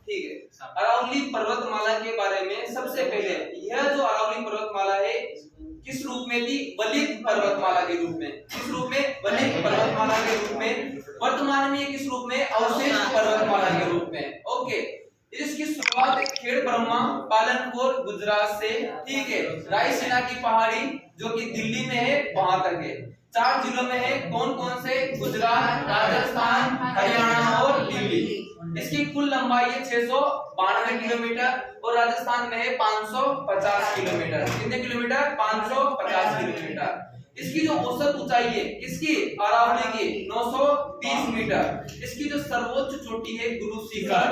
ठीक है। अरावली पर्वतमाला के बारे में सबसे पहले, यह जो अरावली पर्वतमाला है किस रूप में थी? वलित पर्वतमाला के रूप में। किस रूप में? वलित पर्वतमाला के रूप में। वर्तमान में किस रूप में? अवशेष पर्वतमाला के रूप में। ओके, इसकी शुरुआत खेड़ ब्रह्मा, पालनपुर, गुजरात से, ठीक है। रायसेना की पहाड़ी जो कि दिल्ली में है वहां तक है। 4 जिलों में है, कौन कौन से? गुजरात, राजस्थान, हरियाणा और दिल्ली। इसकी कुल लंबाई है 692 किलोमीटर और राजस्थान में है 550 किलोमीटर। कितने किलोमीटर? 550 किलोमीटर। इसकी जो औसत ऊंचाई है किसकी? अरावली की 930 मीटर। इसकी जो सर्वोच्च चोटी है गुरु शिखर,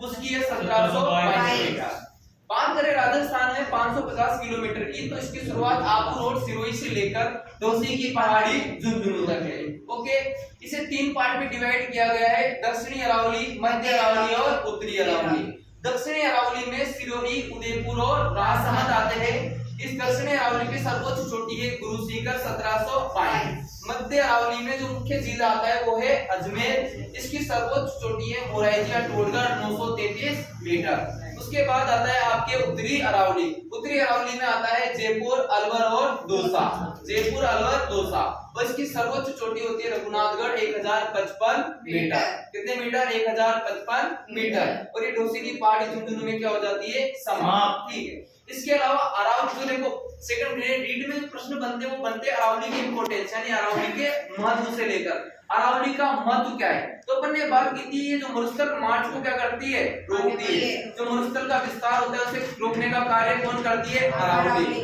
उसकी है 1722 मीटर। बात करें राजस्थान में 550 किलोमीटर की, तो इसकी शुरुआत आबू रोड सिरोही से लेकर डोसी की पहाड़ी झुंझुनू तक है। ओके, इसे 3 पार्ट में डिवाइड किया गया है, दक्षिणी अरावली, मध्य अरावली और उत्तरी अरावली। दक्षिणी अरावली में सिरोही, उदयपुर और राजसमंद आते हैं। इस दक्षिणी अरावली की सर्वोच्च चोटी है गुरु शिखर 1722। मध्य अरावली में जो मुख्य जिला आता है वो है अजमेर। इसकी सर्वोच्च चोटी है मोराइजिया टोलगढ़ 933 मीटर। उसके बाद आता है आपके उत्तरी अरावली। उत्तरी अरावली में आता है जयपुर, अलवर और दौसा। जयपुर, अलवर, दौसा। और इसकी सर्वोच्च चोटी होती है रघुनाथगढ़ 1055 मीटर। कितने मीटर? 1055 मीटर। और ये डोसी की पहाड़ी झुंझुनू में क्या हो जाती है? समाप्त। ठीक है। इसके अलावा अरावली जो देखो सेकंड ग्रेड रीड में प्रश्न बनते वो बनते अरावली की इंपोर्टेंस यानी अरावली के महत्व से लेकर अरावली का महत्व क्या है। तो अपन ने बात की थी ये जो मरुस्थल मार्च को क्या करती है? रोकती है। जो मरुस्थल का विस्तार होता है उसे रोकने का कार्य कौन करती है? अरावली।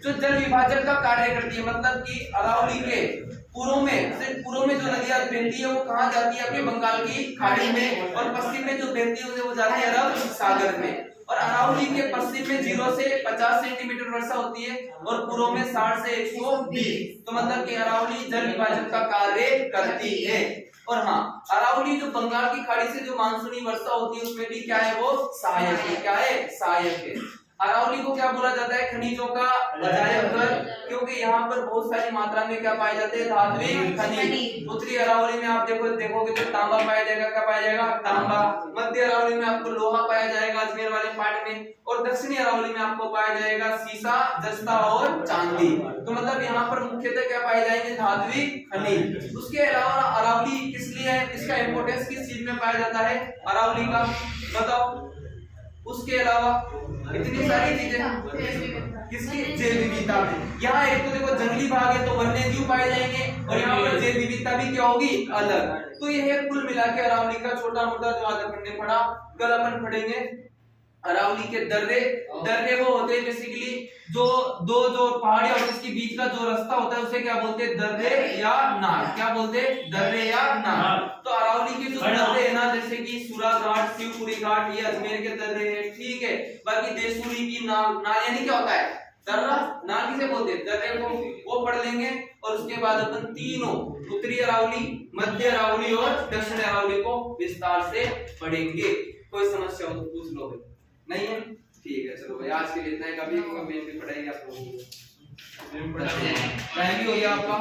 जो जल विभाजन का कार्य करती है, मतलब कि अरावली के पूर्व में जो नदियां बहती है वो कहाँ जाती है? आपके बंगाल की खाड़ी में। और पश्चिम में जो बहती है वो जाती है अरब सागर में। और अरावली के पश्चिम में 0 से 50 सेंटीमीटर वर्षा होती है और पूर्व में 60 से 120। तो मतलब कि अरावली जल विभाजन का कार्य करती है। और हाँ, अरावली जो बंगाल की खाड़ी से जो मानसूनी वर्षा होती है उसमें भी क्या है? वो सहायक है। क्या है? सहायक है। अरावली को क्या बोला जाता है? खनिजों का अजायब घर, क्योंकि यहाँ पर बहुत सारी मात्रा में क्या पाए जाते हैं? धात्विक खनिज। उत्तरी अरावली में आप देखोगे तो तांबा पाया जाएगा। क्या पाया जाएगा? तांबा। मध्य अरावली में आपको लोहा पाया जाएगा अजमेर वाले पार्ट में। और दक्षिणी अरावली में आपको पाया जाएगा सीसा, जस्ता और चांदी। तो मतलब यहाँ पर मुख्यतः क्या पाए जाएंगे? धात्विक खनिज। उसके अलावा अरावली किस लिए है? इसका इंपोर्टेंस किस चीज में पाया जाता है अरावली का? बताओ। उसके अलावा इतनी सारी चीजें किसकी? जैव विविधता में। यहाँ एक तो देखो जंगली भाग है तो वन्य जीव पाए जाएंगे और यहाँ पर जैव विविधता भी क्या होगी? अलग। तो ये है कुल मिला के अरावली का छोटा मोटा जो आज अपन ने पढ़ा। कल अपन पढ़ेंगे अरावली के दर्रे। दर्रे वो होते हैं बेसिकली जो पहाड़ी और इसके बीच का जो रास्ता होता है उसे क्या बोलते हैं? दर्रे या नार। क्या बोलते हैं? दर्रे या नार। तो अरावली के जो दर्रे है ना, जैसे कि सूरा घाट, शिवपुरी घाट, ये अजमेर के दर्रे हैं। ठीक है। बाकी देसूरी की नाल यानी क्या होता है? दर्रा। नाल किसे बोलते हैं? दर्रे को। वो पढ़ लेंगे। और उसके बाद अपन तीनों उत्तरी अरावली, मध्य अरावली और दक्षिण अरावली को विस्तार से पढ़ेंगे। कोई समस्या हो तो पूछ लो। नहीं है? ठीक है, चलो भाई आज के लिए इतना ही। कभी भी पढ़ाएंगे आप लोगों को। टाइम भी हो गया आपका।